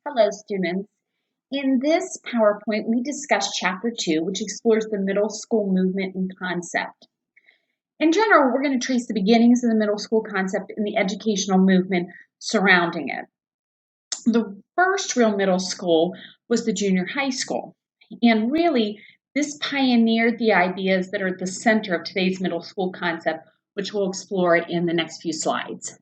Hello, students. In this PowerPoint, we discuss Chapter 2, which explores the middle school movement and concept. In general, we're going to trace the beginnings of the middle school concept and the educational movement surrounding it. The first real middle school was the junior high school. And really, this pioneered the ideas that are at the center of today's middle school concept, which we'll explore in the next few slides.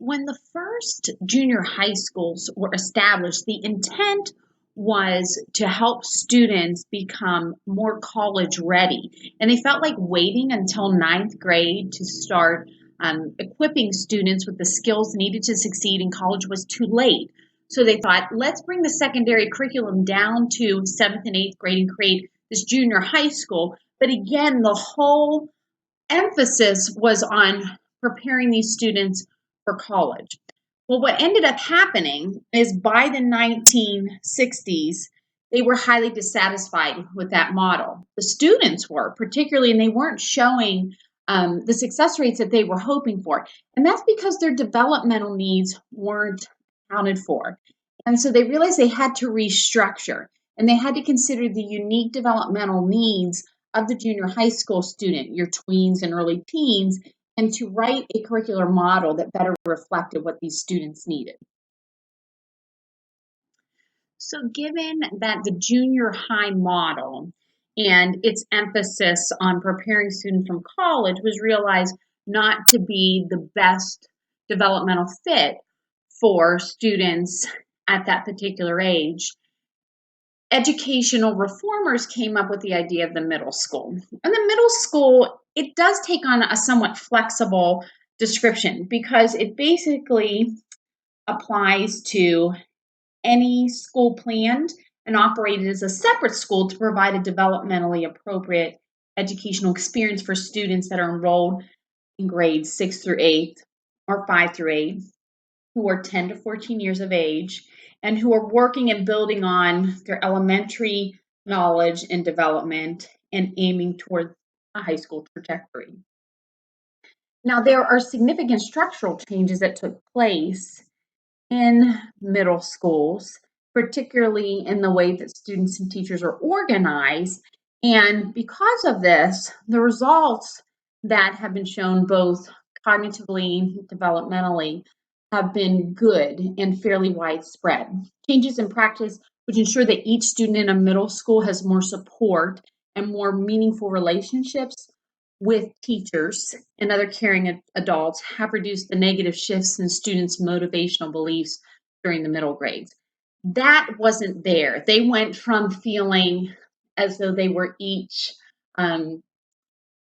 When the first junior high schools were established, the intent was to help students become more college ready. And they felt like waiting until ninth grade to start equipping students with the skills needed to succeed in college was too late. So they thought, let's bring the secondary curriculum down to 7th and 8th grade and create this junior high school. But again, the whole emphasis was on preparing these students for college. Well, what ended up happening is by the 1960s, they were highly dissatisfied with that model. The students were, particularly, and they weren't showing the success rates that they were hoping for. And that's because their developmental needs weren't accounted for. And so they realized they had to restructure and they had to consider the unique developmental needs of the junior high school student, your tweens and early teens, and to write a curricular model that better reflected what these students needed. So given that the junior high model and its emphasis on preparing students from college was realized not to be the best developmental fit for students at that particular age, educational reformers came up with the idea of the middle school. And the middle school, it does take on a somewhat flexible description because it basically applies to any school planned and operated as a separate school to provide a developmentally appropriate educational experience for students that are enrolled in grades 6 through 8 or 5 through 8 who are 10 to 14 years of age and who are working and building on their elementary knowledge and development and aiming toward a high school trajectory. Now, there are significant structural changes that took place in middle schools, particularly in the way that students and teachers are organized. And because of this, the results that have been shown both cognitively, developmentally, have been good and fairly widespread. Changes in practice which ensure that each student in a middle school has more support and more meaningful relationships with teachers and other caring adults have reduced the negative shifts in students' motivational beliefs during the middle grades. That wasn't there. They went from feeling as though they were each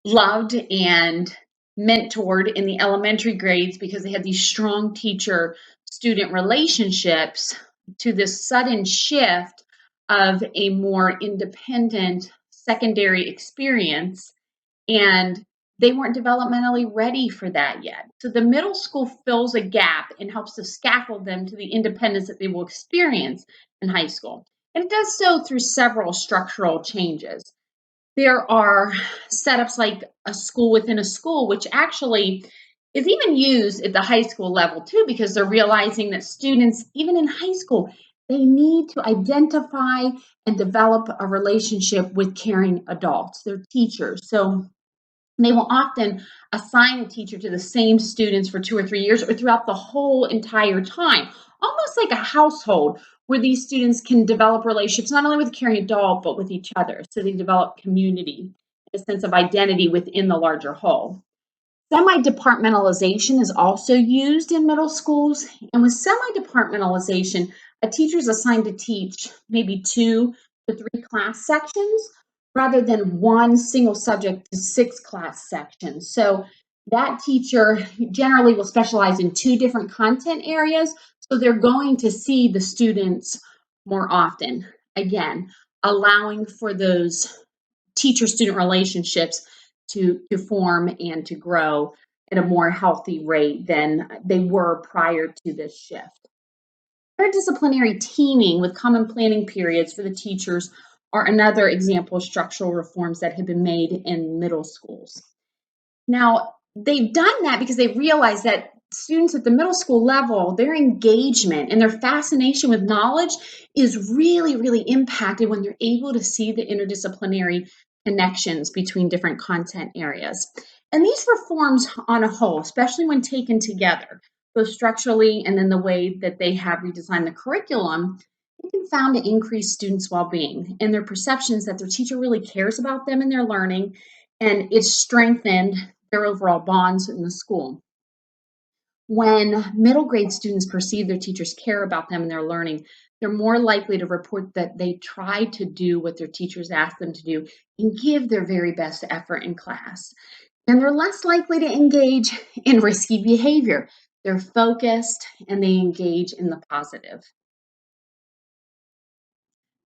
loved and mentored in the elementary grades because they had these strong teacher-student relationships to this sudden shift of a more independent secondary experience, and they weren't developmentally ready for that yet. So the middle school fills a gap and helps to scaffold them to the independence that they will experience in high school. And it does so through several structural changes. There are setups like a school within a school, which actually is even used at the high school level too, because they're realizing that students, even in high school, they need to identify and develop a relationship with caring adults, their teachers. So they will often assign a teacher to the same students for 2 or 3 years or throughout the whole entire time, almost like a household where these students can develop relationships not only with a caring adult, but with each other. So they develop community, a sense of identity within the larger whole. Semi-departmentalization is also used in middle schools. And with semi-departmentalization, a teacher is assigned to teach maybe 2 to 3 class sections rather than one single subject to 6 class sections. So that teacher generally will specialize in 2 different content areas. So they're going to see the students more often. Again, allowing for those teacher-student relationships to form and to grow at a more healthy rate than they were prior to this shift. Interdisciplinary teaming with common planning periods for the teachers are another example of structural reforms that have been made in middle schools. Now, they've done that because they realized that students at the middle school level, their engagement and their fascination with knowledge is really, really impacted when they're able to see the interdisciplinary connections between different content areas. And these reforms on a whole, especially when taken together, both structurally and then the way that they have redesigned the curriculum, it can found to increase students' well-being and their perceptions that their teacher really cares about them and their learning, and it's strengthened their overall bonds in the school. When middle grade students perceive their teachers care about them and their learning, they're more likely to report that they try to do what their teachers ask them to do and give their very best effort in class. And they're less likely to engage in risky behavior. They're focused and they engage in the positive.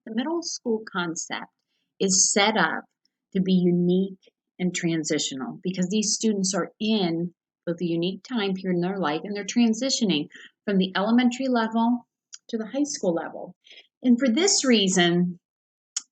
The middle school concept is set up to be unique and transitional because these students are in both a unique time period in their life and they're transitioning from the elementary level to the high school level. And for this reason,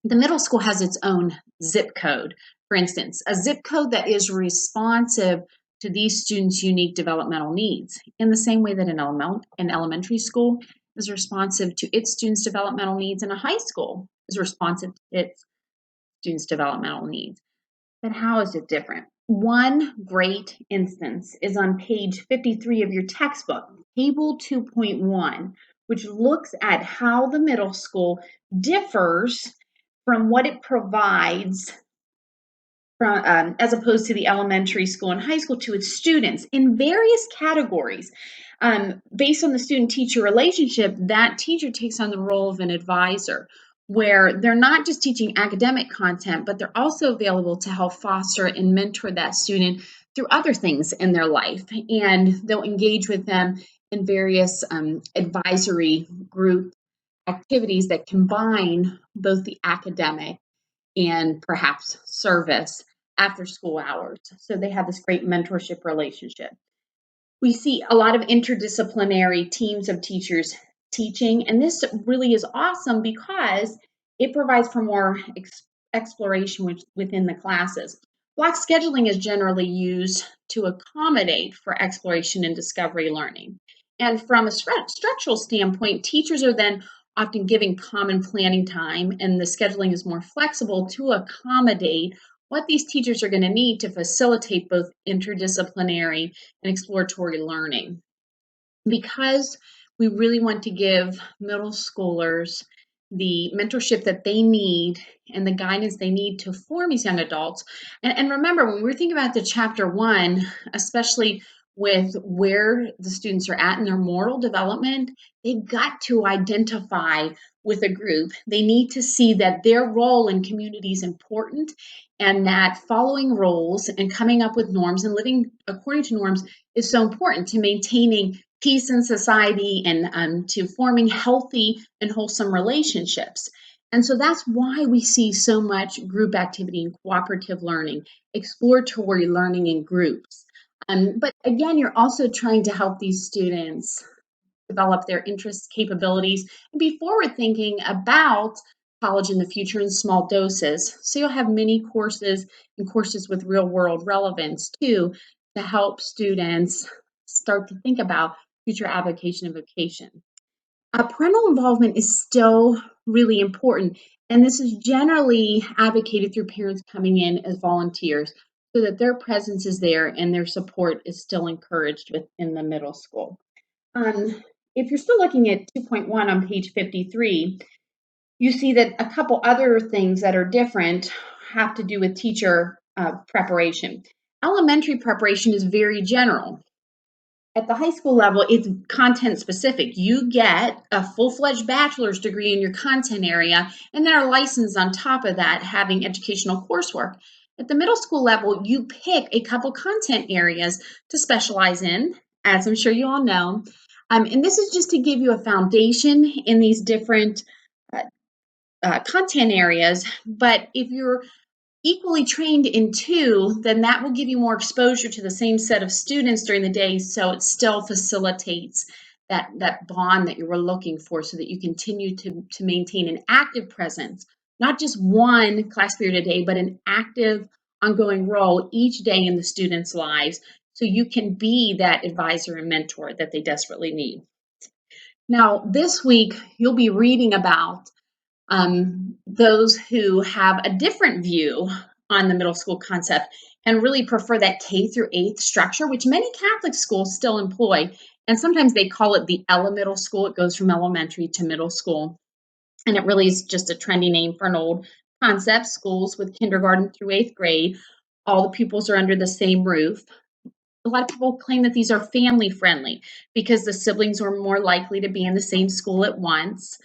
the middle school has its own zip code. For instance, a zip code that is responsive to these students' unique developmental needs, in the same way that an elementary school is responsive to its students' developmental needs, and a high school is responsive to its students' developmental needs. But how is it different? One great instance is on page 53 of your textbook, Table 2.1, which looks at how the middle school differs from what it provides from, as opposed to the elementary school and high school to its students in various categories. Based on the student-teacher relationship, that teacher takes on the role of an advisor, where they're not just teaching academic content, but they're also available to help foster and mentor that student through other things in their life. And they'll engage with them in various advisory group activities that combine both the academic and perhaps service after school hours. So they have this great mentorship relationship. We see a lot of interdisciplinary teams of teachers teaching, and this really is awesome because it provides for more exploration within the classes. Block scheduling is generally used to accommodate for exploration and discovery learning. And from a structural standpoint, teachers are then often giving common planning time, and the scheduling is more flexible to accommodate what these teachers are going to need to facilitate both interdisciplinary and exploratory learning. Because we really want to give middle schoolers the mentorship that they need and the guidance they need to form these young adults. And remember, when we're thinking about the chapter 1, especially with where the students are at in their moral development, they've got to identify with a group. They need to see that their role in community is important and that following rules and coming up with norms and living according to norms is so important to maintaining peace in society and to forming healthy and wholesome relationships. And so that's why we see so much group activity and cooperative learning, exploratory learning in groups. But again, you're also trying to help these students develop their interests, capabilities, and be forward thinking about college in the future in small doses. So you'll have mini courses and courses with real world relevance too to help students start to think about future avocation and vocation. Parental involvement is still really important, and this is generally advocated through parents coming in as volunteers so that their presence is there and their support is still encouraged within the middle school. If you're still looking at 2.1 on page 53, you see that a couple other things that are different have to do with teacher preparation. Elementary preparation is very general. At the high school level, it's content specific. You get a full-fledged bachelor's degree in your content area, and then a license on top of that, having educational coursework. At the middle school level, you pick a couple content areas to specialize in, as I'm sure you all know. And this is just to give you a foundation in these different content areas. But if you're equally trained in two, then that will give you more exposure to the same set of students during the day, so it still facilitates that bond that you were looking for so that you continue to maintain an active presence, not just one class period a day, but an active ongoing role each day in the students' lives so you can be that advisor and mentor that they desperately need. Now, this week, you'll be reading about those who have a different view on the middle school concept and really prefer that K through 8th structure, which many Catholic schools still employ. And sometimes they call it the middle school. It goes from elementary to middle school. And it really is just a trendy name for an old concept. Schools with kindergarten through 8th grade, all the pupils are under the same roof. A lot of people claim that these are family friendly because the siblings are more likely to be in the same school at once.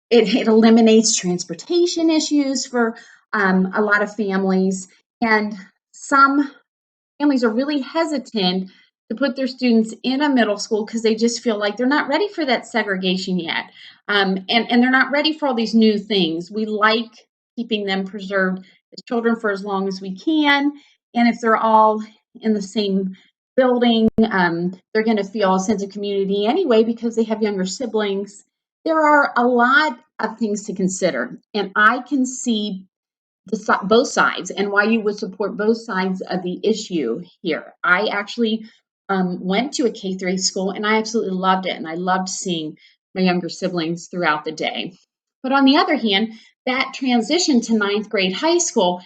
It eliminates transportation issues for a lot of families, and some families are really hesitant to put their students in a middle school because they just feel like they're not ready for that segregation yet. And they're not ready for all these new things. We like keeping them preserved as children for as long as we can. And if they're all in the same building, they're going to feel a sense of community anyway because they have younger siblings. There are a lot of things to consider. And I can see both sides and why you would support both sides of the issue here. I actually went to a K through 8 school and I absolutely loved it. And I loved seeing my younger siblings throughout the day. But on the other hand, that transition to ninth grade high school,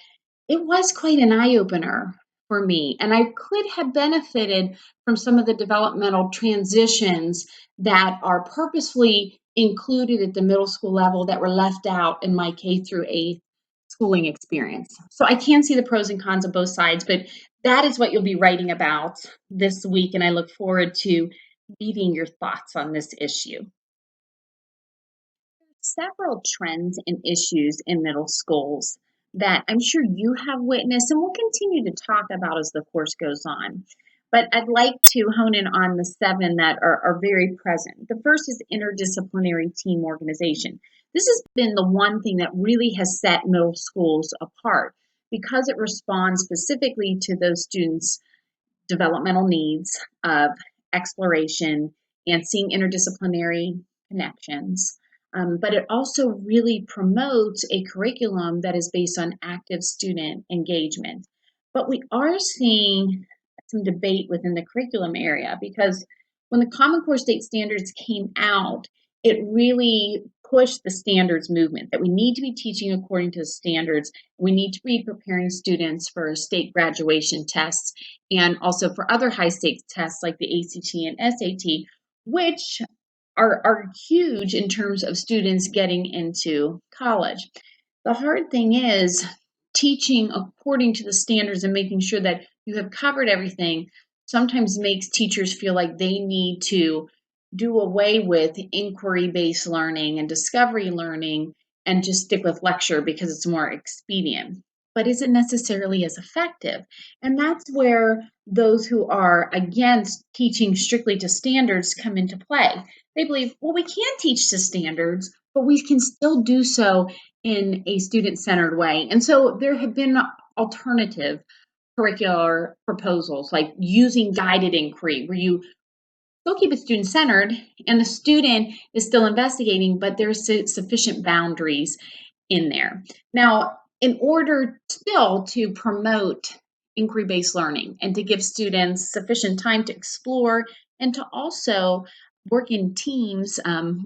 it was quite an eye opener for me. And I could have benefited from some of the developmental transitions that are purposefully included at the middle school level that were left out in my K through 8 schooling experience. So I can see the pros and cons of both sides, but that is what you'll be writing about this week. And I look forward to reading your thoughts on this issue. Several trends and issues in middle schools that I'm sure you have witnessed and will continue to talk about as the course goes on. But I'd like to hone in on the 7 that are very present. The first is interdisciplinary team organization. This has been the one thing that really has set middle schools apart because it responds specifically to those students' developmental needs of exploration and seeing interdisciplinary connections. But it also really promotes a curriculum that is based on active student engagement. But we are seeing some debate within the curriculum area because when the Common Core state standards came out, it really pushed the standards movement that we need to be teaching according to the standards. We need to be preparing students for state graduation tests and also for other high stakes tests like the ACT and SAT, which are huge in terms of students getting into college. The hard thing is teaching according to the standards and making sure that you have covered everything sometimes makes teachers feel like they need to do away with inquiry-based learning and discovery learning and just stick with lecture because it's more expedient. But is it necessarily as effective? And that's where those who are against teaching strictly to standards come into play. They believe, well, we can teach to standards, but we can still do so in a student-centered way. And so there have been alternative curricular proposals like using guided inquiry, where you still keep it student-centered and the student is still investigating, but there's sufficient boundaries in there. Now, in order still to promote inquiry-based learning and to give students sufficient time to explore and to also work in teams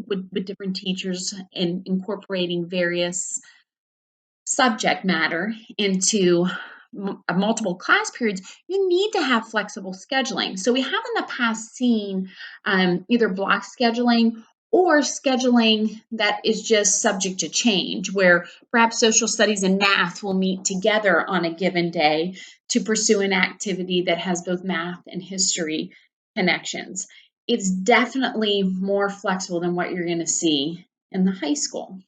with different teachers and incorporating various subject matter into multiple class periods, you need to have flexible scheduling. So we have in the past seen either block scheduling or scheduling that is just subject to change, where perhaps social studies and math will meet together on a given day to pursue an activity that has both math and history connections. It's definitely more flexible than what you're going to see in the high school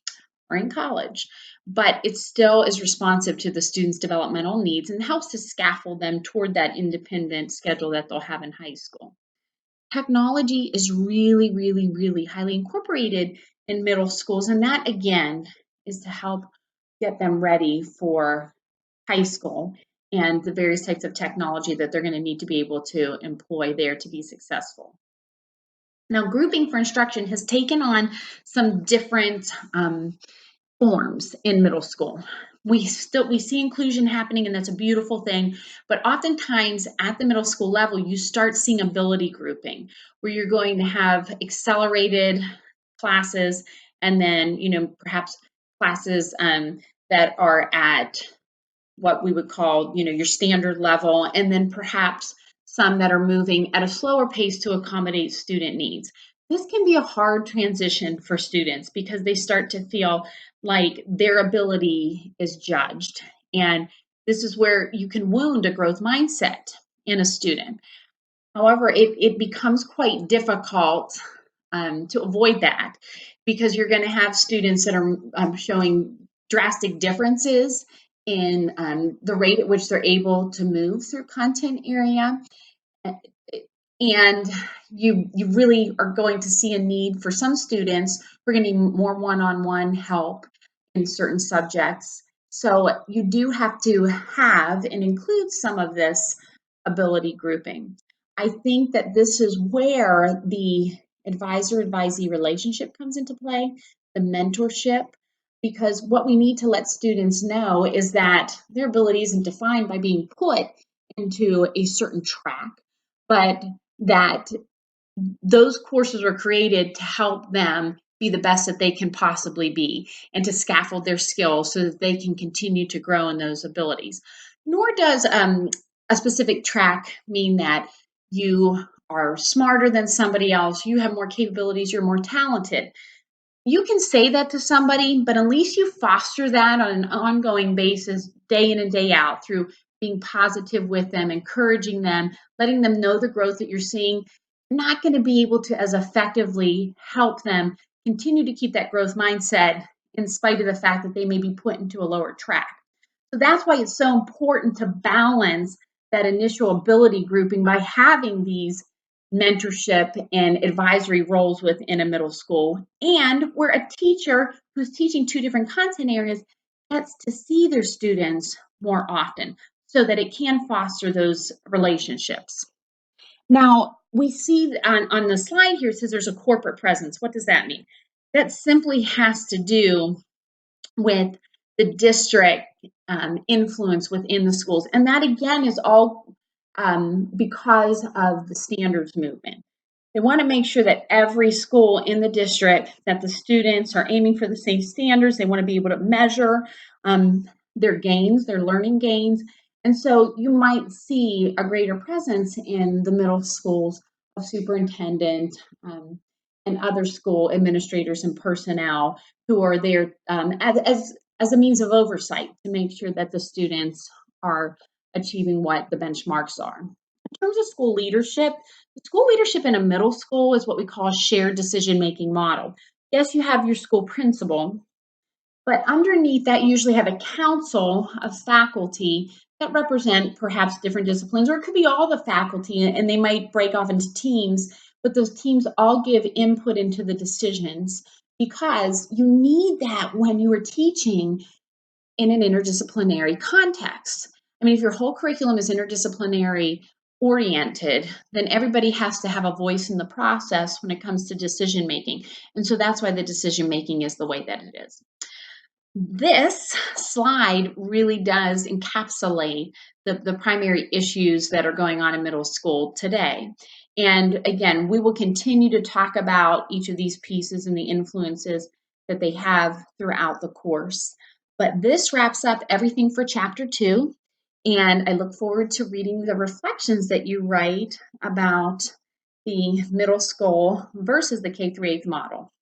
or in college, but it still is responsive to the students' developmental needs and helps to scaffold them toward that independent schedule that they'll have in high school. Technology is really, really, really highly incorporated in middle schools, and that again is to help get them ready for high school and the various types of technology that they're going to need to be able to employ there to be successful. Now, grouping for instruction has taken on some different forms in middle school. we see inclusion happening, and that's a beautiful thing. But oftentimes at the middle school level, you start seeing ability grouping, where you're going to have accelerated classes, and then perhaps classes that are at what we would call, your standard level, and then perhaps some that are moving at a slower pace to accommodate student needs. This can be a hard transition for students because they start to feel like their ability is judged. And this is where you can wound a growth mindset in a student. However, it becomes quite difficult to avoid that, because you're going to have students that are showing drastic differences in the rate at which they're able to move through content area. And you really are going to see a need for some students who are going to need more one-on-one help in certain subjects. So you do have to have and include some of this ability grouping. I think that this is where the advisor-advisee relationship comes into play, the mentorship, because what we need to let students know is that their ability isn't defined by being put into a certain track, but that those courses are created to help them be the best that they can possibly be, and to scaffold their skills so that they can continue to grow in those abilities. Nor does a specific track mean that you are smarter than somebody else, you have more capabilities, you're more talented. You can say that to somebody, but at least you foster that on an ongoing basis, day in and day out, through being positive with them, encouraging them, letting them know the growth that you're seeing. You're not going to be able to as effectively help them continue to keep that growth mindset in spite of the fact that they may be put into a lower track. So that's why it's so important to balance that initial ability grouping by having these mentorship and advisory roles within a middle school, and where a teacher who's teaching two different content areas gets to see their students more often so that it can foster those relationships. Now, we see on the slide here, it says there's a corporate presence. What does that mean? That simply has to do with the district influence within the schools. And that, again, is all because of the standards movement. They want to make sure that every school in the district, that the students are aiming for the same standards. They want to be able to measure their gains, their learning gains. And so you might see a greater presence in the middle schools of superintendent and other school administrators and personnel who are there as a means of oversight to make sure that the students are achieving what the benchmarks are. In terms of school leadership, the school leadership in a middle school is what we call a shared decision-making model. Yes, you have your school principal, but underneath that, you usually have a council of faculty that represent perhaps different disciplines, or it could be all the faculty, and they might break off into teams, but those teams all give input into the decisions, because you need that when you are teaching in an interdisciplinary context. I mean, if your whole curriculum is interdisciplinary oriented, then everybody has to have a voice in the process when it comes to decision making. And so that's why the decision making is the way that it is. This slide really does encapsulate the primary issues that are going on in middle school today. And again, we will continue to talk about each of these pieces and the influences that they have throughout the course. But this wraps up everything for Chapter 2. And I look forward to reading the reflections that you write about the middle school versus the K-8 model.